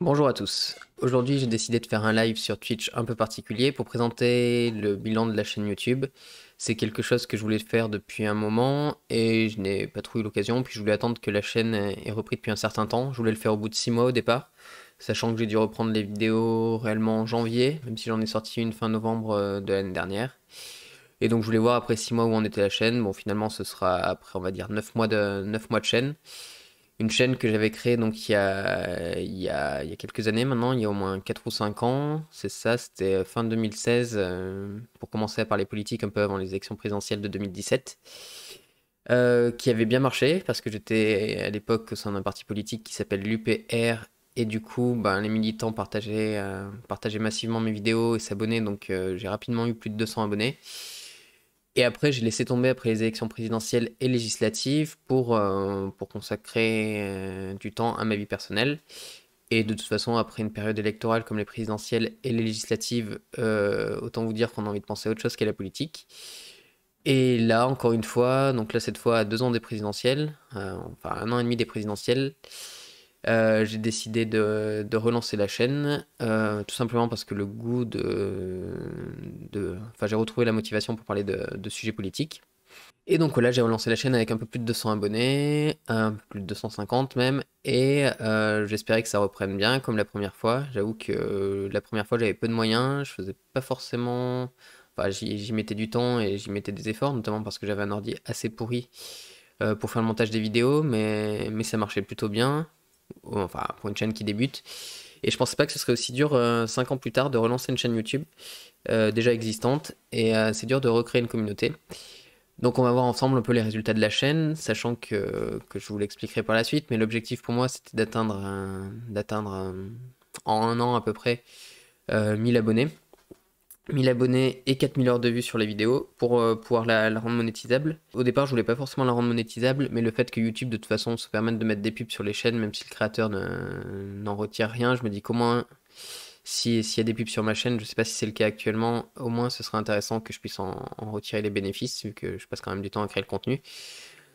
Bonjour à tous. Aujourd'hui, j'ai décidé de faire un live sur Twitch un peu particulier pour présenter le bilan de la chaîne YouTube. C'est quelque chose que je voulais faire depuis un moment et je n'ai pas trop eu l'occasion. Puis je voulais attendre que la chaîne ait repris depuis un certain temps. Je voulais le faire au bout de 6 mois au départ, sachant que j'ai dû reprendre les vidéos réellement en janvier, même si j'en ai sorti une fin novembre de l'année dernière. Et donc je voulais voir après 6 mois où en était la chaîne. Bon, finalement, ce sera après, on va dire, 9 mois de chaîne. Une chaîne que j'avais créée donc il y a quelques années maintenant, il y a au moins 4 ou 5 ans, c'est ça, c'était fin 2016, pour commencer à parler politique un peu avant les élections présidentielles de 2017, qui avait bien marché parce que j'étais à l'époque au sein d'un parti politique qui s'appelle l'UPR et du coup ben, les militants partageaient massivement mes vidéos et s'abonnaient donc j'ai rapidement eu plus de 200 abonnés. Et après, j'ai laissé tomber après les élections présidentielles et législatives pour consacrer du temps à ma vie personnelle. Et de toute façon, après une période électorale comme les présidentielles et les législatives, autant vous dire qu'on a envie de penser à autre chose qu'à la politique. Et là, encore une fois, donc là, cette fois, à 2 ans des présidentielles, enfin 1 an et demi des présidentielles, j'ai décidé de relancer la chaîne, tout simplement parce que le goût enfin, j'ai retrouvé la motivation pour parler de sujets politiques. Et donc là, j'ai relancé la chaîne avec un peu plus de 200 abonnés, plus de 250 même, et j'espérais que ça reprenne bien comme la première fois. J'avoue que la première fois, j'avais peu de moyens, je faisais pas forcément... Enfin, j'y mettais du temps et j'y mettais des efforts, notamment parce que j'avais un ordi assez pourri pour faire le montage des vidéos, mais ça marchait plutôt bien, enfin pour une chaîne qui débute. Et je pensais pas que ce serait aussi dur 5 ans plus tard de relancer une chaîne YouTube déjà existante, et c'est dur de recréer une communauté. Donc on va voir ensemble un peu les résultats de la chaîne, sachant que je vous l'expliquerai par la suite, mais l'objectif pour moi c'était d'atteindre en 1 an à peu près 1000 abonnés. 1000 abonnés et 4000 heures de vues sur les vidéos pour pouvoir la rendre monétisable. Au départ, je voulais pas forcément la rendre monétisable, mais le fait que YouTube de toute façon se permette de mettre des pubs sur les chaînes, même si le créateur n'en retire rien, je me dis qu'au moins s'il y a des pubs sur ma chaîne, je sais pas si c'est le cas actuellement, au moins ce serait intéressant que je puisse en retirer les bénéfices, vu que je passe quand même du temps à créer le contenu.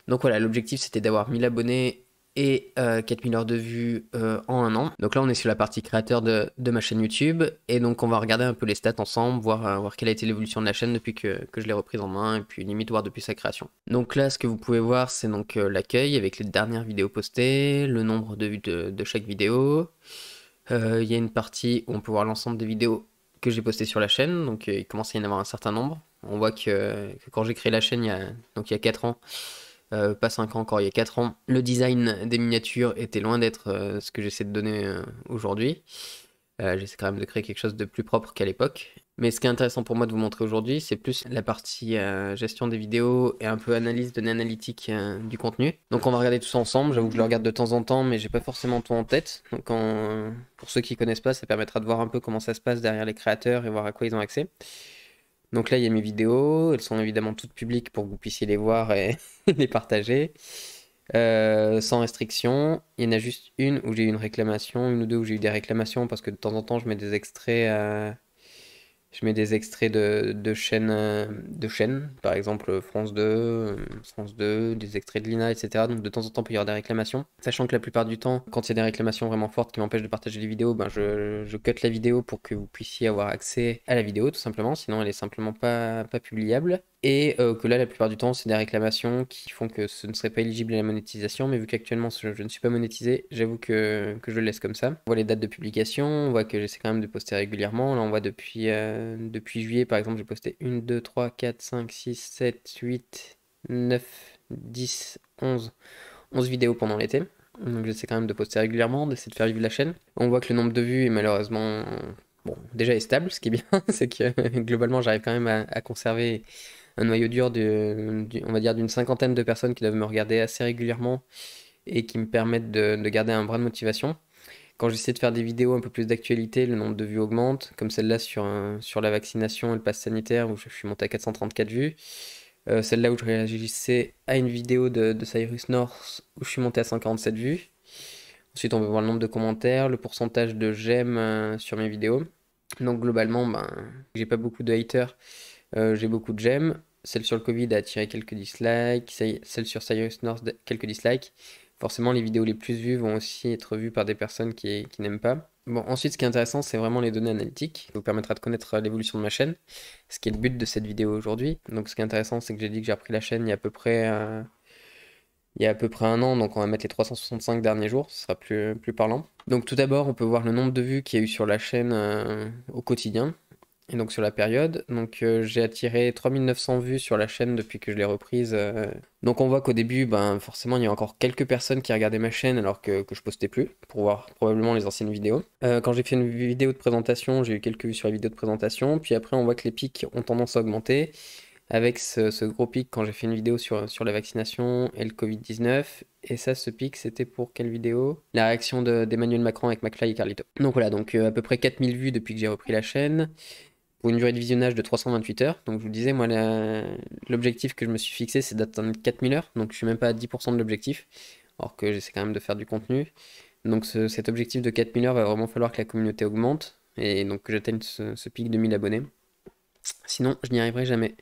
Donc voilà, l'objectif c'était d'avoir 1000 abonnés et 4000 heures de vues en 1 an. Donc là on est sur la partie créateur de ma chaîne YouTube, et donc on va regarder un peu les stats ensemble, voir quelle a été l'évolution de la chaîne depuis que je l'ai reprise en main, et puis limite voir depuis sa création. Donc là ce que vous pouvez voir c'est donc l'accueil avec les dernières vidéos postées, le nombre de vues de chaque vidéo. Il y a une partie où on peut voir l'ensemble des vidéos que j'ai postées sur la chaîne, donc il commence à y en avoir un certain nombre. On voit que quand j'ai créé la chaîne, donc il y a 4 ans, pas 5 ans encore, il y a 4 ans, le design des miniatures était loin d'être ce que j'essaie de donner aujourd'hui. J'essaie quand même de créer quelque chose de plus propre qu'à l'époque. Mais ce qui est intéressant pour moi de vous montrer aujourd'hui, c'est plus la partie gestion des vidéos et un peu analyse, données analytiques du contenu. Donc on va regarder tout ça ensemble. J'avoue que je le regarde de temps en temps, mais j'ai pas forcément tout en tête. Donc pour ceux qui connaissent pas, ça permettra de voir un peu comment ça se passe derrière les créateurs et voir à quoi ils ont accès. Donc là, il y a mes vidéos. Elles sont évidemment toutes publiques pour que vous puissiez les voir et les partager. Sans restriction. Il y en a juste une où j'ai eu une réclamation, une ou deux où j'ai eu des réclamations parce que de temps en temps je mets des extraits, de chaînes, par exemple France 2, des extraits de l'INA, etc. Donc de temps en temps, il peut y avoir des réclamations. Sachant que la plupart du temps, quand il y a des réclamations vraiment fortes qui m'empêchent de partager les vidéos, ben je cut la vidéo pour que vous puissiez avoir accès à la vidéo, tout simplement. Sinon, elle est simplement pas publiable. Et que là, la plupart du temps, c'est des réclamations qui font que ce ne serait pas éligible à la monétisation. Mais vu qu'actuellement, je ne suis pas monétisé, j'avoue que je le laisse comme ça. On voit les dates de publication, on voit que j'essaie quand même de poster régulièrement. Là, on voit depuis juillet, par exemple, j'ai posté 1, 2, 3, 4, 5, 6, 7, 8, 9, 10, 11 vidéos pendant l'été. Donc j'essaie quand même de poster régulièrement, d'essayer de faire vivre la chaîne. On voit que le nombre de vues est malheureusement, bon, déjà est stable. Ce qui est bien, c'est que globalement, j'arrive quand même à conserver un noyau dur on va dire d'une cinquantaine de personnes qui doivent me regarder assez régulièrement et qui me permettent de garder un brin de motivation. Quand j'essaie de faire des vidéos un peu plus d'actualité, le nombre de vues augmente, comme celle-là sur la vaccination et le pass sanitaire où je suis monté à 434 vues. Celle-là où je réagissais à une vidéo de Cyrus North où je suis monté à 147 vues. Ensuite, on peut voir le nombre de commentaires, le pourcentage de j'aime sur mes vidéos. Donc globalement, ben, j'ai pas beaucoup de haters, j'ai beaucoup de j'aime. Celle sur le Covid a attiré quelques dislikes, celle sur Cyrus North quelques dislikes. Forcément, les vidéos les plus vues vont aussi être vues par des personnes qui n'aiment pas. Bon, ensuite, ce qui est intéressant, c'est vraiment les données analytiques. Ça vous permettra de connaître l'évolution de ma chaîne, ce qui est le but de cette vidéo aujourd'hui. Donc, ce qui est intéressant, c'est que j'ai dit que j'ai repris la chaîne il y a à peu près un an, donc on va mettre les 365 derniers jours, ce sera plus parlant. Donc, tout d'abord, on peut voir le nombre de vues qu'il y a eu sur la chaîne au quotidien. Et donc sur la période, j'ai attiré 3900 vues sur la chaîne depuis que je l'ai reprise. Donc on voit qu'au début, ben, forcément, il y a encore quelques personnes qui regardaient ma chaîne alors que je postais plus, pour voir probablement les anciennes vidéos. Quand j'ai fait une vidéo de présentation, j'ai eu quelques vues sur la vidéo de présentation, puis après on voit que les pics ont tendance à augmenter, avec ce gros pic quand j'ai fait une vidéo sur la vaccination et le Covid-19. Et ça, ce pic, c'était pour quelle vidéo? La réaction d'Emmanuel Macron avec McFly et Carlito. Donc voilà, à peu près 4000 vues depuis que j'ai repris la chaîne pour une durée de visionnage de 328 heures. Donc je vous disais, moi, l'objectif que je me suis fixé, c'est d'atteindre 4000 heures. Donc je suis même pas à 10% de l'objectif, alors que j'essaie quand même de faire du contenu. Donc cet objectif de 4000 heures va vraiment falloir que la communauté augmente et donc que j'atteigne ce pic de 1000 abonnés. Sinon, je n'y arriverai jamais.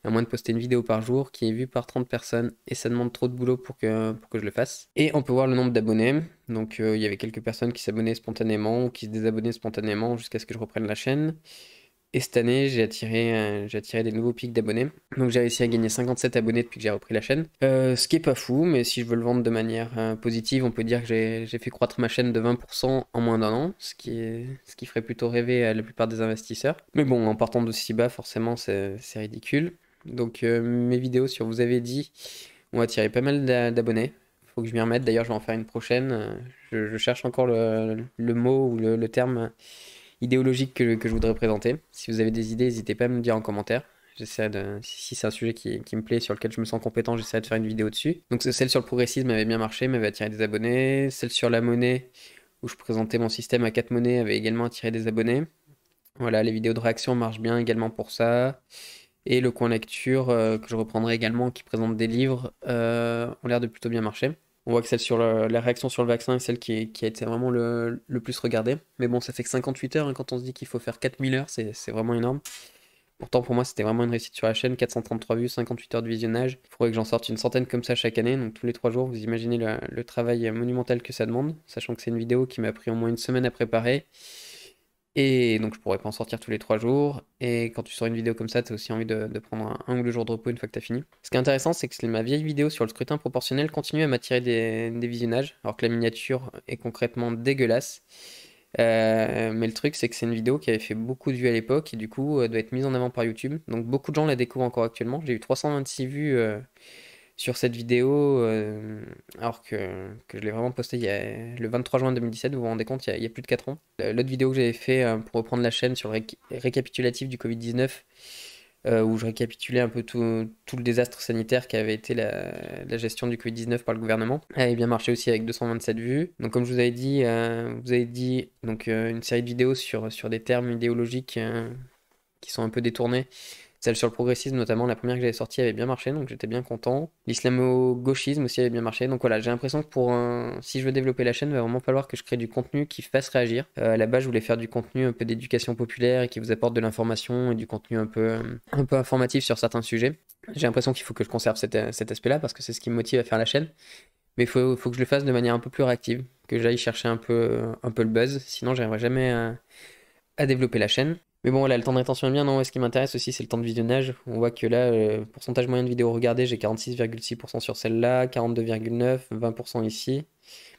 À moins de poster une vidéo par jour qui est vue par 30 personnes et ça demande trop de boulot pour que je le fasse. Et on peut voir le nombre d'abonnés. Donc il y avait quelques personnes qui s'abonnaient spontanément ou qui se désabonnaient spontanément jusqu'à ce que je reprenne la chaîne. Et cette année, j'ai attiré des nouveaux pics d'abonnés. Donc j'ai réussi à gagner 57 abonnés depuis que j'ai repris la chaîne. Ce qui est pas fou, mais si je veux le vendre de manière positive, on peut dire que j'ai fait croître ma chaîne de 20% en moins d'un an, ce qui ferait plutôt rêver à la plupart des investisseurs. Mais bon, en partant de si bas, forcément, c'est ridicule. Donc mes vidéos sur Vous avez dit ont attiré pas mal d'abonnés. Faut que je m'y remette. D'ailleurs, je vais en faire une prochaine. Je cherche encore le mot ou le terme idéologique que je voudrais présenter. Si vous avez des idées, n'hésitez pas à me le dire en commentaire. Si c'est un sujet qui me plaît, sur lequel je me sens compétent, j'essaierai de faire une vidéo dessus. Donc celle sur le progressisme avait bien marché, m'avait attiré des abonnés. Celle sur la monnaie, où je présentais mon système à 4 monnaies, avait également attiré des abonnés. Voilà, les vidéos de réaction marchent bien également pour ça. Et le coin lecture, que je reprendrai également, qui présente des livres, ont l'air de plutôt bien marcher. On voit que celle sur la réaction sur le vaccin est celle qui a été vraiment le plus regardée. Mais bon, ça fait que 58 heures, hein, quand on se dit qu'il faut faire 4000 heures, c'est vraiment énorme. Pourtant, pour moi, c'était vraiment une réussite sur la chaîne. 433 vues, 58 heures de visionnage. Il faudrait que j'en sorte une centaine comme ça chaque année, donc tous les 3 jours. Vous imaginez le travail monumental que ça demande, sachant que c'est une vidéo qui m'a pris au moins une semaine à préparer. Et donc je pourrais pas en sortir tous les 3 jours. Et quand tu sors une vidéo comme ça, tu as aussi envie de prendre un ou deux jours de repos une fois que tu as fini. Ce qui est intéressant, c'est que ma vieille vidéo sur le scrutin proportionnel continue à m'attirer des visionnages, alors que la miniature est concrètement dégueulasse. Mais le truc, c'est que c'est une vidéo qui avait fait beaucoup de vues à l'époque et du coup doit être mise en avant par YouTube. Donc beaucoup de gens la découvrent encore actuellement. J'ai eu 326 vues sur cette vidéo, alors que je l'ai vraiment postée le 23 juin 2017, vous vous rendez compte, il y a plus de 4 ans. L'autre vidéo que j'avais fait pour reprendre la chaîne sur le récapitulatif du Covid-19, où je récapitulais un peu tout le désastre sanitaire qui avait été la gestion du Covid-19 par le gouvernement, elle avait bien marché aussi avec 227 vues. Donc comme je vous avez dit une série de vidéos sur des termes idéologiques qui sont un peu détournés. Celle sur le progressisme, notamment, la première que j'avais sortie avait bien marché, donc j'étais bien content. L'islamo-gauchisme aussi avait bien marché. Donc voilà, j'ai l'impression que si je veux développer la chaîne, il va vraiment falloir que je crée du contenu qui fasse réagir. À la base, je voulais faire du contenu un peu d'éducation populaire et qui vous apporte de l'information et du contenu un peu informatif sur certains sujets. J'ai l'impression qu'il faut que je conserve cet aspect-là parce que c'est ce qui me motive à faire la chaîne. Mais il faut que je le fasse de manière un peu plus réactive, que j'aille chercher un peu le buzz. Sinon, j'arriverai jamais à développer la chaîne. Mais bon, voilà, le temps de rétention est bien, non? Ce qui m'intéresse aussi, c'est le temps de visionnage. On voit que là, pourcentage moyen de vidéos regardées, j'ai 46,6% sur celle-là, 42,9%, 20% ici.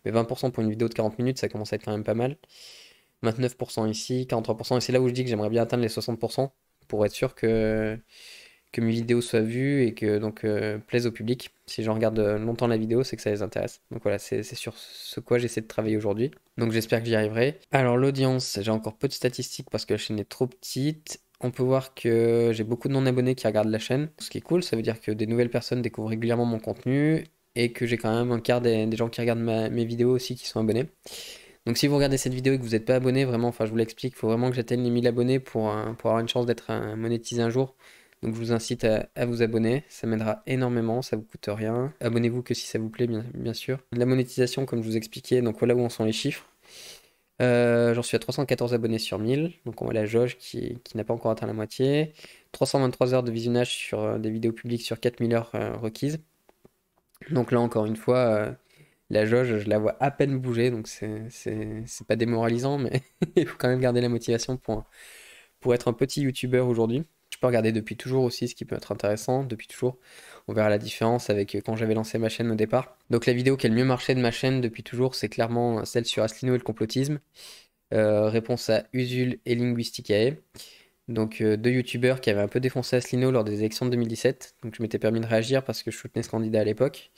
Mais 20% pour une vidéo de 40 minutes, ça commence à être quand même pas mal. 29% ici, 43%. Et c'est là où je dis que j'aimerais bien atteindre les 60% pour être sûr que mes vidéos soient vues et que donc plaisent au public. Si j'en regarde longtemps la vidéo, c'est que ça les intéresse. Donc voilà, c'est sur ce quoi j'essaie de travailler aujourd'hui. Donc j'espère que j'y arriverai. Alors l'audience, j'ai encore peu de statistiques parce que la chaîne est trop petite. On peut voir que j'ai beaucoup de non-abonnés qui regardent la chaîne. Ce qui est cool, ça veut dire que des nouvelles personnes découvrent régulièrement mon contenu et que j'ai quand même un quart des gens qui regardent mes vidéos aussi qui sont abonnés. Donc si vous regardez cette vidéo et que vous n'êtes pas abonné, vraiment, enfin je vous l'explique, il faut vraiment que j'atteigne les 1000 abonnés pour avoir une chance d'être monétisé un jour. Donc je vous incite à vous abonner, ça m'aidera énormément, ça vous coûte rien. Abonnez-vous que si ça vous plaît, bien sûr. La monétisation, comme je vous expliquais, donc voilà où en sont les chiffres. J'en suis à 314 abonnés sur 1000, donc on voit la jauge qui n'a pas encore atteint la moitié. 323 heures de visionnage sur des vidéos publiques sur 4000 heures requises. Donc là encore une fois, La jauge, je la vois à peine bouger, donc c'est pas démoralisant, mais il faut quand même garder la motivation pour être un petit youtubeur aujourd'hui. Je peux regarder depuis toujours aussi, ce qui peut être intéressant, depuis toujours. On verra la différence avec quand j'avais lancé ma chaîne au départ. Donc la vidéo qui a le mieux marché de ma chaîne depuis toujours, c'est clairement celle sur Asselineau et le complotisme. Réponse à Usul et Linguisticae. Donc deux youtubeurs qui avaient un peu défoncé Asselineau lors des élections de 2017. Donc je m'étais permis de réagir parce que je soutenais ce candidat à l'époque.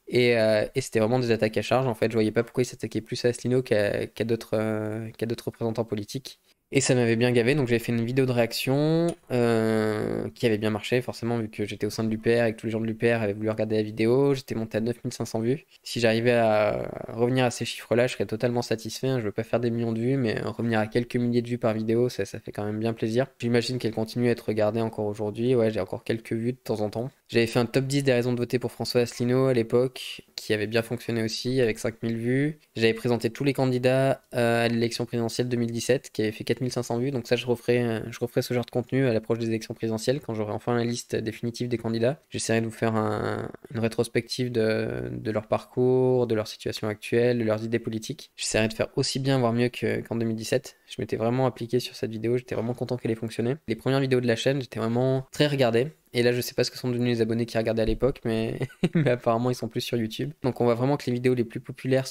Et c'était vraiment des attaques à charge. En fait, je voyais pas pourquoi ils s'attaquaient plus à Asselineau qu'à d'autres représentants politiques. Et ça m'avait bien gavé, donc j'avais fait une vidéo de réaction qui avait bien marché, forcément, vu que j'étais au sein de l'UPR et que tous les gens de l'UPR avaient voulu regarder la vidéo. J'étais monté à 9500 vues. Si j'arrivais à revenir à ces chiffres-là, je serais totalement satisfait, hein. Je veux pas faire des millions de vues, mais revenir à quelques milliers de vues par vidéo, ça fait quand même bien plaisir. J'imagine qu'elle continue à être regardée encore aujourd'hui. Ouais, j'ai encore quelques vues de temps en temps. J'avais fait un top 10 des raisons de voter pour François Asselineau à l'époque, qui avait bien fonctionné aussi, avec 5000 vues. J'avais présenté tous les candidats à l'élection présidentielle 2017, qui avait fait 4500 vues. Donc ça, je referai ce genre de contenu à l'approche des élections présidentielles, quand j'aurai enfin la liste définitive des candidats. J'essaierai de vous faire une rétrospective de leur parcours, de leur situation actuelle, de leurs idées politiques. J'essaierai de faire aussi bien, voire mieux qu'en 2017. Je m'étais vraiment appliqué sur cette vidéo, j'étais vraiment content qu'elle ait fonctionné. Les premières vidéos de la chaîne, j'étais vraiment très regardé. Et là, je sais pas ce que sont devenus les abonnés qui regardaient à l'époque, mais... mais apparemment, ils sont plus sur YouTube. Donc, on voit vraiment que les vidéos les plus populaires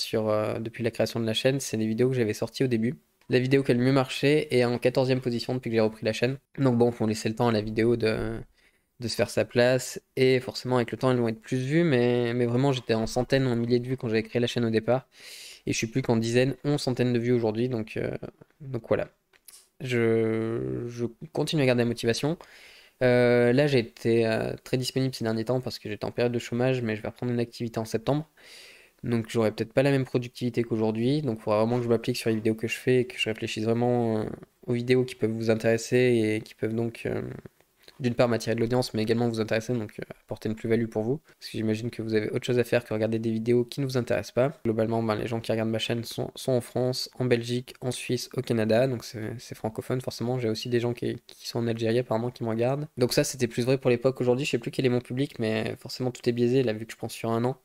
depuis la création de la chaîne, c'est les vidéos que j'avais sorties au début. La vidéo qui a le mieux marché est en 14e position depuis que j'ai repris la chaîne. Donc, bon, faut laisser le temps à la vidéo de se faire sa place. Et forcément, avec le temps, elles vont être plus vues, mais vraiment, j'étais en centaines, en milliers de vues quand j'avais créé la chaîne au départ. Et je suis plus qu'en dizaines, 11 centaines de vues aujourd'hui. Donc voilà. Je continue à garder la motivation. Là, j'ai été très disponible ces derniers temps parce que j'étais en période de chômage, mais je vais reprendre une activité en septembre. Donc, j'aurai peut-être pas la même productivité qu'aujourd'hui. Donc, il faudra vraiment que je m'applique sur les vidéos que je fais et que je réfléchisse vraiment aux vidéos qui peuvent vous intéresser et qui peuvent donc d'une part m'attirer de l'audience, mais également vous intéresser, donc apporter une plus-value pour vous. Parce que j'imagine que vous avez autre chose à faire que regarder des vidéos qui ne vous intéressent pas. Globalement, ben, les gens qui regardent ma chaîne sont en France, en Belgique, en Suisse, au Canada, donc c'est francophone forcément. J'ai aussi des gens qui sont en Algérie apparemment qui me regardent. Donc ça, c'était plus vrai pour l'époque. Aujourd'hui, je sais plus quel est mon public, mais forcément tout est biaisé, là, vu que je pense sur un an.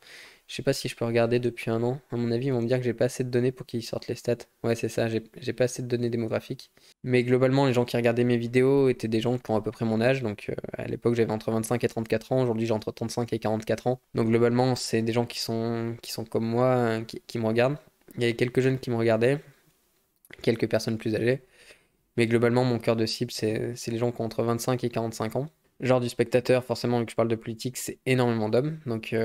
Je sais pas si je peux regarder depuis un an. À mon avis, ils vont me dire que j'ai pas assez de données pour qu'ils sortent les stats. Ouais, c'est ça, j'ai pas assez de données démographiques. Mais globalement, les gens qui regardaient mes vidéos étaient des gens qui ont à peu près mon âge. Donc à l'époque, j'avais entre 25 et 34 ans. Aujourd'hui, j'ai entre 35 et 44 ans. Donc globalement, c'est des gens qui sont comme moi, hein, qui me regardent. Il y avait quelques jeunes qui me regardaient, quelques personnes plus âgées. Mais globalement, mon cœur de cible, c'est les gens qui ont entre 25 et 45 ans. Genre du spectateur, forcément, vu que je parle de politique, c'est énormément d'hommes. Donc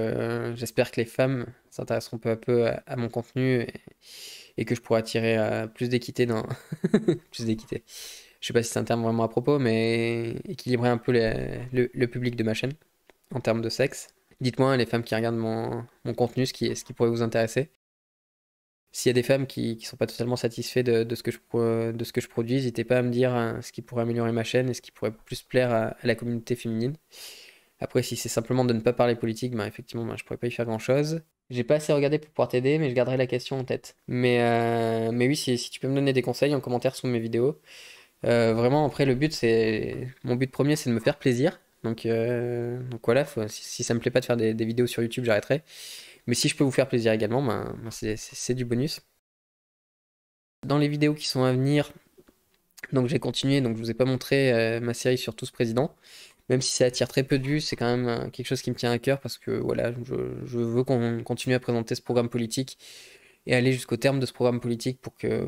j'espère que les femmes s'intéresseront peu à peu à mon contenu et que je pourrai attirer plus d'équité dans... plus d'équité. Je sais pas si c'est un terme vraiment à propos, mais équilibrer un peu le public de ma chaîne en termes de sexe. Dites-moi, les femmes qui regardent mon contenu, ce qui pourrait vous intéresser. S'il y a des femmes qui sont pas totalement satisfaites de ce que je produis, n'hésitez pas à me dire ce qui pourrait améliorer ma chaîne et ce qui pourrait plus plaire à la communauté féminine. Après, si c'est simplement de ne pas parler politique, ben, effectivement, ben, je pourrais pas y faire grand-chose. J'ai pas assez regardé pour pouvoir t'aider, mais je garderai la question en tête. Mais oui, si tu peux me donner des conseils en commentaire sous mes vidéos. Vraiment, après, mon but premier, c'est de me faire plaisir. Donc voilà, si ça me plaît pas de faire des vidéos sur YouTube, j'arrêterai. Mais si je peux vous faire plaisir également, ben, c'est du bonus. Dans les vidéos qui sont à venir, donc j'ai continué, donc je vous ai pas montré ma série sur Tous Présidents. Même si ça attire très peu de vues, c'est quand même quelque chose qui me tient à cœur parce que voilà, je veux qu'on continue à présenter ce programme politique et aller jusqu'au terme de ce programme politique pour que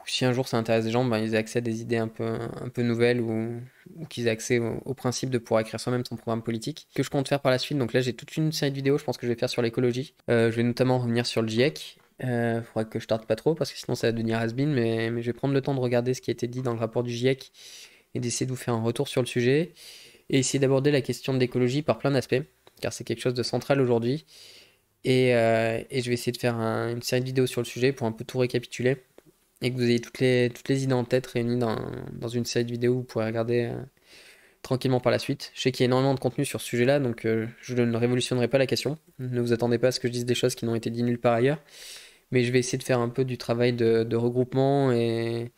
si un jour ça intéresse des gens, ben, ils aient accès à des idées un peu nouvelles ou qu'ils aient accès au principe de pouvoir écrire soi-même son programme politique. Que je compte faire par la suite, donc là j'ai toute une série de vidéos, je pense que je vais faire sur l'écologie. Je vais notamment revenir sur le GIEC. Faudra que je tarde pas trop parce que sinon ça va devenir has-been, mais je vais prendre le temps de regarder ce qui a été dit dans le rapport du GIEC et d'essayer de vous faire un retour sur le sujet et essayer d'aborder la question de l'écologie par plein d'aspects, car c'est quelque chose de central aujourd'hui. Et je vais essayer de faire une série de vidéos sur le sujet pour un peu tout récapituler et que vous ayez toutes les idées en tête réunies dans une série de vidéos que vous pourrez regarder tranquillement par la suite. Je sais qu'il y a énormément de contenu sur ce sujet-là, donc je ne révolutionnerai pas la question. Ne vous attendez pas à ce que je dise des choses qui n'ont été dites nulle part ailleurs, mais je vais essayer de faire un peu du travail de regroupement et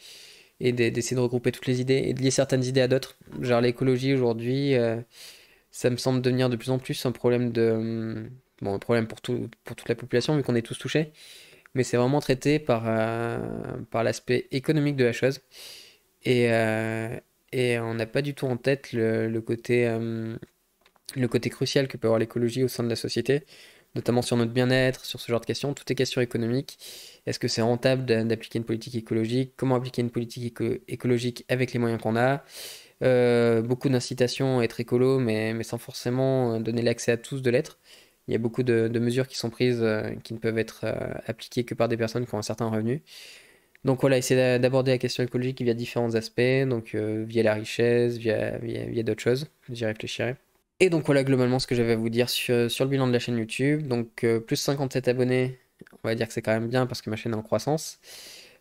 d'essayer de regrouper toutes les idées et de lier certaines idées à d'autres. Genre l'écologie aujourd'hui, ça me semble devenir de plus en plus un problème bon, un problème pour toute la population vu qu'on est tous touchés, mais c'est vraiment traité par l'aspect économique de la chose. Et, euh, et on n'a pas du tout en tête le côté crucial que peut avoir l'écologie au sein de la société, notamment sur notre bien-être, sur ce genre de questions. Tout est question économique. Est-ce que c'est rentable d'appliquer une politique écologique? Comment appliquer une politique écologique avec les moyens qu'on a? Beaucoup d'incitations à être écolo, mais sans forcément donner l'accès à tous de l'être. Il y a beaucoup de mesures qui sont prises qui ne peuvent être appliquées que par des personnes qui ont un certain revenu. Donc voilà, essayer d'aborder la question écologique via différents aspects, donc via la richesse, via d'autres choses. J'y réfléchirai. Et donc voilà globalement ce que j'avais à vous dire sur le bilan de la chaîne YouTube. Donc plus 57 abonnés, on va dire que c'est quand même bien parce que ma chaîne est en croissance.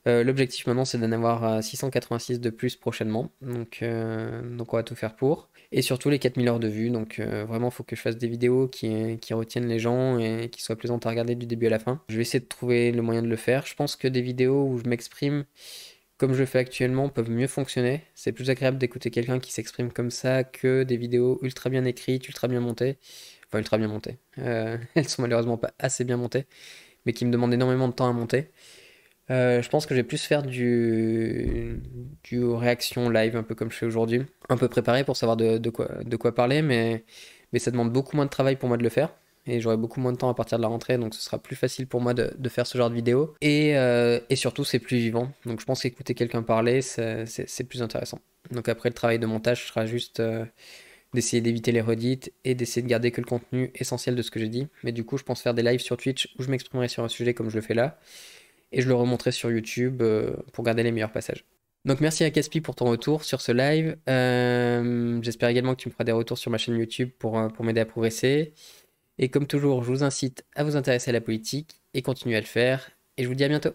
L'objectif maintenant c'est d'en avoir 686 de plus prochainement. Donc on va tout faire pour. Et surtout les 4000 heures de vues. Donc vraiment il faut que je fasse des vidéos qui retiennent les gens et qui soient plaisantes à regarder du début à la fin. Je vais essayer de trouver le moyen de le faire. Je pense que des vidéos où je m'exprime comme je le fais actuellement, peuvent mieux fonctionner. C'est plus agréable d'écouter quelqu'un qui s'exprime comme ça que des vidéos ultra bien écrites, ultra bien montées. Enfin, ultra bien montées. Elles sont malheureusement pas assez bien montées, mais qui me demandent énormément de temps à monter. Je pense que je vais plus faire du réaction live, un peu comme je fais aujourd'hui. Un peu préparé pour savoir de quoi parler, mais ça demande beaucoup moins de travail pour moi de le faire. Et j'aurai beaucoup moins de temps à partir de la rentrée, donc ce sera plus facile pour moi de faire ce genre de vidéo. Et surtout, c'est plus vivant. Donc je pense qu'écouter quelqu'un parler, c'est plus intéressant. Donc après, le travail de montage sera juste d'essayer d'éviter les redites et d'essayer de garder que le contenu essentiel de ce que j'ai dit. Mais du coup, je pense faire des lives sur Twitch où je m'exprimerai sur un sujet comme je le fais là et je le remonterai sur YouTube pour garder les meilleurs passages. Donc merci à Caspi pour ton retour sur ce live. J'espère également que tu me feras des retours sur ma chaîne YouTube pour m'aider à progresser. Et comme toujours, je vous incite à vous intéresser à la politique et continuer à le faire. Et je vous dis à bientôt.